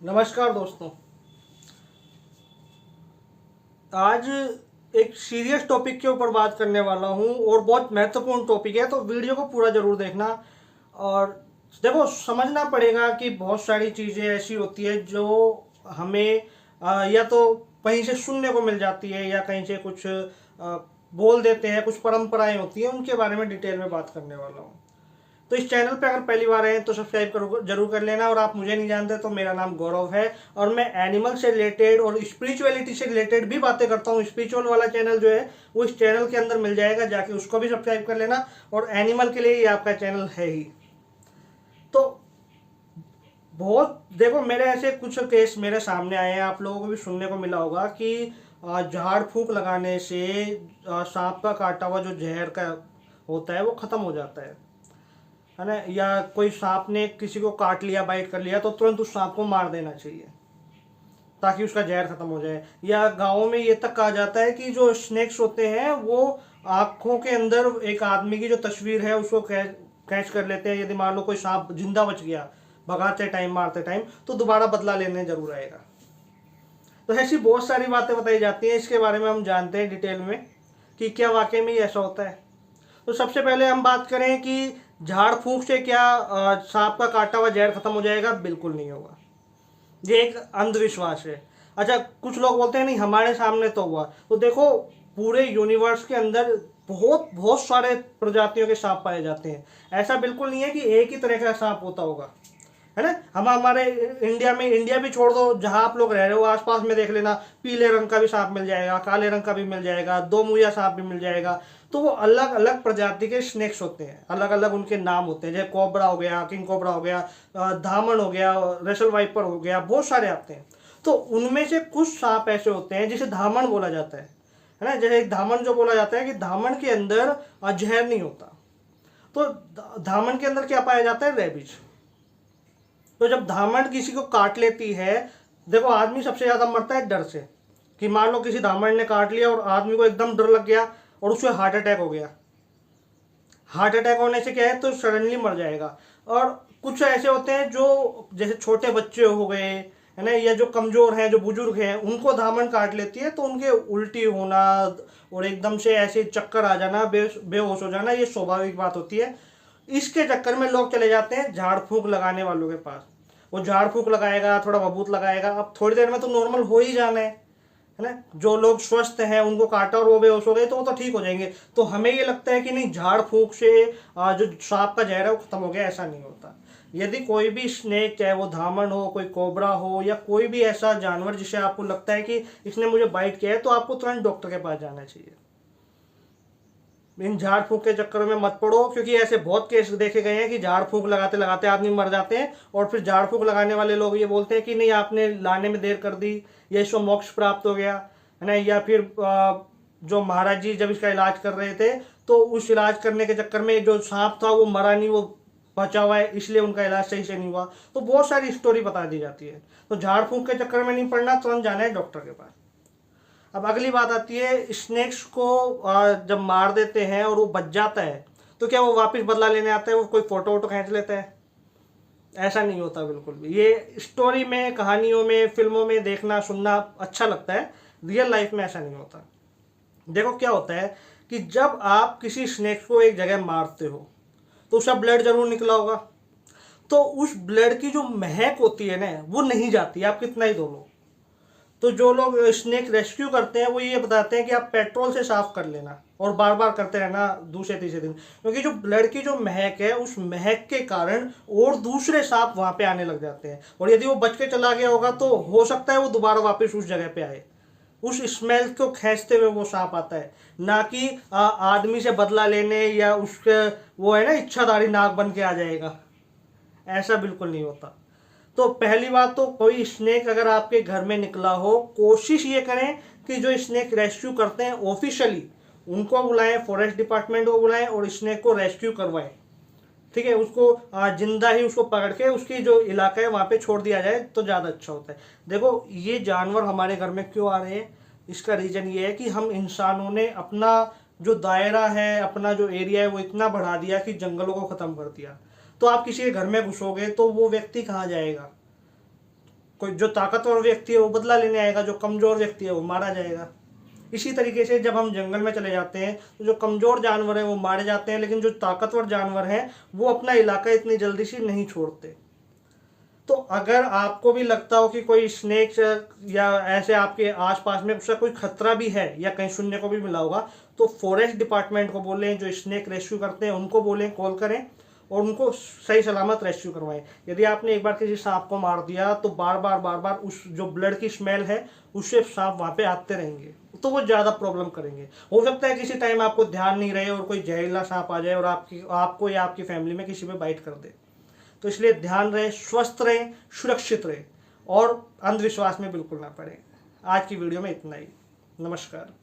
नमस्कार दोस्तों। आज एक सीरियस टॉपिक के ऊपर बात करने वाला हूँ और बहुत महत्वपूर्ण टॉपिक है, तो वीडियो को पूरा ज़रूर देखना। और देखो, समझना पड़ेगा कि बहुत सारी चीज़ें ऐसी होती है जो हमें या तो कहीं से सुनने को मिल जाती है या कहीं से कुछ बोल देते हैं, कुछ परंपराएं होती हैं, उनके बारे में डिटेल में बात करने वाला हूँ। तो इस चैनल पे अगर पहली बार आए तो सब्सक्राइब करो, जरूर कर लेना। और आप मुझे नहीं जानते तो मेरा नाम गौरव है और मैं एनिमल से रिलेटेड और स्पिरिचुअलिटी से रिलेटेड भी बातें करता हूँ। स्पिरिचुअल वाला चैनल जो है वो इस चैनल के अंदर मिल जाएगा, जाके उसको भी सब्सक्राइब कर लेना। और एनिमल के लिए ये आपका चैनल है ही। तो बहुत देखो, मेरे ऐसे कुछ केस मेरे सामने आए हैं, आप लोगों को भी सुनने को मिला होगा कि झाड़ फूंक लगाने से सांप का काटा हुआ जो जहर का होता है वो खत्म हो जाता है ना। या कोई सांप ने किसी को काट लिया, बाइट कर लिया, तो तुरंत उस सांप को मार देना चाहिए ताकि उसका जहर खत्म हो जाए। या गाँव में ये तक कहा जाता है कि जो स्नेक्स होते हैं वो आंखों के अंदर एक आदमी की जो तस्वीर है उसको कैच कर लेते हैं। यदि मान लो कोई सांप जिंदा बच गया भगाते टाइम, मारते टाइम, तो दोबारा बदला लेने जरूर आएगा। तो ऐसी बहुत सारी बातें बताई जाती हैं, इसके बारे में हम जानते हैं डिटेल में कि क्या वाकई में ऐसा होता है। तो सबसे पहले हम बात करें कि झाड़ फूंक से क्या सांप का काटा हुआ जहर खत्म हो जाएगा? बिल्कुल नहीं होगा। ये एक अंधविश्वास है। अच्छा, कुछ लोग बोलते हैं नहीं हमारे सामने तो हुआ। तो देखो, पूरे यूनिवर्स के अंदर बहुत बहुत सारे प्रजातियों के सांप पाए जाते हैं। ऐसा बिल्कुल नहीं है कि एक ही तरह का सांप होता होगा, है ना। हम हमारे इंडिया में, इंडिया भी छोड़ दो, जहां आप लोग रह रहे हो आसपास में देख लेना, पीले रंग का भी सांप मिल जाएगा, काले रंग का भी मिल जाएगा, दो मुहैया सांप भी मिल जाएगा। तो वो अलग अलग प्रजाति के स्नेक्स होते हैं, अलग अलग उनके नाम होते हैं। जैसे कोबरा हो गया, किंग कोबरा हो गया, धामन हो गया, रेसल वाइपर हो गया, बहुत सारे आते हैं। तो उनमें से कुछ सांप ऐसे होते हैं जिसे धामन बोला जाता है ना। जैसे एक धामन जो बोला जाता है कि धामन के अंदर जहर नहीं होता। तो धामन के अंदर क्या पाया जाता है? रेबिज। तो जब धामड़ किसी को काट लेती है, देखो आदमी सबसे ज्यादा मरता है डर से। कि मान लो किसी धामड़ ने काट लिया और आदमी को एकदम डर लग गया और उसको हार्ट अटैक हो गया। हार्ट अटैक होने से क्या है, तो सडनली मर जाएगा। और कुछ ऐसे होते हैं जो जैसे छोटे बच्चे हो गए, है ना, या जो कमजोर हैं, जो बुजुर्ग हैं, उनको धामन काट लेती है तो उनके उल्टी होना और एकदम से ऐसे चक्कर आ जाना, बेहोश हो जाना, ये स्वाभाविक बात होती है। इसके चक्कर में लोग चले जाते हैं झाड़ फूंक लगाने वालों के पास। वो झाड़ फूंक लगाएगा, थोड़ा बबूत लगाएगा, अब थोड़ी देर में तो नॉर्मल हो ही जाना है ना। जो लोग स्वस्थ हैं उनको काटा और वो बेहोश हो गए तो वो तो ठीक हो जाएंगे। तो हमें ये लगता है कि नहीं, झाड़ फूंक से जो सांप का जहर है वो खत्म हो गया, ऐसा नहीं होता। यदि कोई भी स्नेक, चाहे वो धामन हो, कोई कोबरा हो, या कोई भी ऐसा जानवर जिसे आपको लगता है कि इसने मुझे बाइट किया है, तो आपको तुरंत डॉक्टर के पास जाना चाहिए। इन झाड़ फूंक के चक्कर में मत पड़ो, क्योंकि ऐसे बहुत केस देखे गए हैं कि झाड़ फूंक लगाते लगाते आदमी मर जाते हैं और फिर झाड़ फूंक लगाने वाले लोग ये बोलते हैं कि नहीं आपने लाने में देर कर दी, या इसको मोक्ष प्राप्त हो गया, है ना। या फिर जो महाराज जी जब इसका इलाज कर रहे थे तो उस इलाज करने के चक्कर में जो सांप था वो मरा नहीं, वो बचा हुआ है, इसलिए उनका इलाज सही से नहीं हुआ। तो बहुत सारी स्टोरी बता दी जाती है। तो झाड़ फूंक के चक्कर में नहीं पड़ना, तुरंत जाना है डॉक्टर के पास। अब अगली बात आती है, स्नेक्स को जब मार देते हैं और वो बच जाता है तो क्या वो वापस बदला लेने आता है, वो कोई फोटो वोटो खींच लेता है? ऐसा नहीं होता बिल्कुल भी। ये स्टोरी में, कहानियों में, फिल्मों में देखना सुनना अच्छा लगता है, रियल लाइफ में ऐसा नहीं होता। देखो क्या होता है कि जब आप किसी स्नेक को एक जगह मारते हो तो उसका ब्लड जरूर निकला होगा। तो उस ब्लड की जो महक होती है ना, वो नहीं जाती, आप कितना ही धो लो। तो जो लोग स्नेक रेस्क्यू करते हैं वो ये बताते हैं कि आप पेट्रोल से साफ कर लेना और बार बार करते रहना दूसरे तीसरे दिन, क्योंकि जो ब्लड की जो महक है उस महक के कारण और दूसरे सांप वहां पे आने लग जाते हैं। और यदि वो बच के चला गया होगा तो हो सकता है वो दोबारा वापस उस जगह पे आए। उस स्मेल को खींचते हुए वो सांप आता है, ना कि आदमी से बदला लेने या उसके, वो है ना, इच्छाधारी नाग बन के आ जाएगा। ऐसा बिल्कुल नहीं होता। तो पहली बात तो, कोई स्नेक अगर आपके घर में निकला हो, कोशिश ये करें कि जो स्नेक रेस्क्यू करते हैं ऑफिशियली उनको बुलाएं, फॉरेस्ट डिपार्टमेंट को बुलाएं और स्नेक को रेस्क्यू करवाएं। ठीक है, उसको जिंदा ही उसको पकड़ के उसकी जो इलाका है वहां पे छोड़ दिया जाए तो ज़्यादा अच्छा होता है। देखो, ये जानवर हमारे घर में क्यों आ रहे हैं, इसका रीज़न ये है कि हम इंसानों ने अपना जो दायरा है, अपना जो एरिया है वो इतना बढ़ा दिया कि जंगलों को ख़त्म कर दिया। तो आप किसी के घर में घुसोगे तो वो व्यक्ति कहाँ जाएगा? कोई जो ताकतवर व्यक्ति है वो बदला लेने आएगा, जो कमज़ोर व्यक्ति है वो मारा जाएगा। इसी तरीके से जब हम जंगल में चले जाते हैं तो जो कमज़ोर जानवर हैं वो मारे जाते हैं, लेकिन जो ताकतवर जानवर हैं वो अपना इलाका इतनी जल्दी से नहीं छोड़ते। तो अगर आपको भी लगता हो कि कोई स्नेक या ऐसे आपके आसपास में उसका कोई खतरा भी है या कहीं सुनने को भी मिला होगा, तो फॉरेस्ट डिपार्टमेंट को बोलें, जो स्नेक रेस्क्यू करते हैं उनको बोलें, कॉल करें और उनको सही सलामत रेस्क्यू करवाएं। यदि आपने एक बार किसी सांप को मार दिया तो बार बार उस जो ब्लड की स्मेल है उससे सांप वहाँ पे आते रहेंगे, तो वो ज़्यादा प्रॉब्लम करेंगे। हो सकता है किसी टाइम आपको ध्यान नहीं रहे और कोई जहरीला सांप आ जाए और आपको या आपकी फैमिली में किसी पे बाइट कर दे। तो इसलिए ध्यान रहे, स्वस्थ रहें, सुरक्षित रहें और अंधविश्वास में बिल्कुल ना पड़ें। आज की वीडियो में इतना ही। नमस्कार।